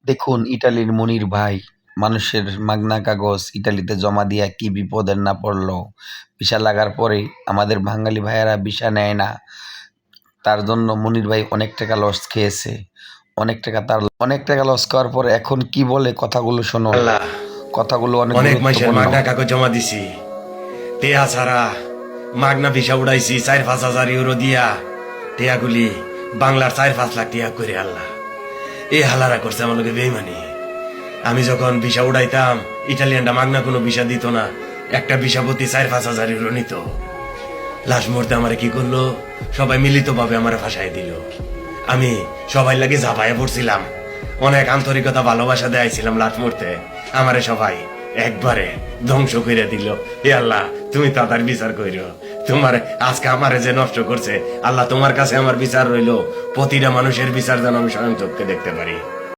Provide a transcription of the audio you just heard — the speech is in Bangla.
দেখুন ইটালির মনির ভাই মানুষের মাগনা কাগজ ইটালিতে জমা দিয়া কি বিপদের না পড়লো। ভিসা লাগার পরে আমাদের বাঙালি ভাইয়েরা ভিসা নেয় না। তার জন্য মনির ভাই অনেক টাকা লস খেয়েছে। অনেক টাকা লস খাওয়ার পরে এখন কি বলে কথাগুলো শোনো। আল্লাহ, কথাগুলো অনেক অনেক মাইসের গুরুত্বপূর্ণ। মাগনা কাগজ জমা দিছি, টেয়া ছাড়া মাগনা ভিসা উড়াইছি 4-5 হাজার ইউরো দিয়া। টেয়াগুলি বাংলার 4-5 লাখ টিয়া করে। আল্লাহ, এই হালারা করছে আমার লোকে বেইমানি। আমি যখন ভিসা উড়াইতাম, ইটালিয়ানটা মাগনা কোনো ভিসা দিত না, একটা ভিসা প্রতি 4-5 হাজার ইউরো নিত। লাস্ট মুহূর্তে আমারে কি করলো, সবাই মিলিত ভাবে আমার ফাঁসাই দিল। আমি সবাই লাগে ঝাঁপাইয়া পড়ছিলাম, অনেক আন্তরিকতা ভালোবাসা দেয়াইছিলাম। লাস্ট মুহূর্তে আমারে সবাই একবারে ধ্বংস করে দিল। হে আল্লাহ, তুমি তাদের বিচার কইরো। তোমার আজকে আমারে যে নষ্ট করছে, আল্লাহ তোমার কাছে আমার বিচার রইলো, প্রতিটা মানুষের বিচার যেন আমি স্বয়ং চোখকে দেখতে পারি।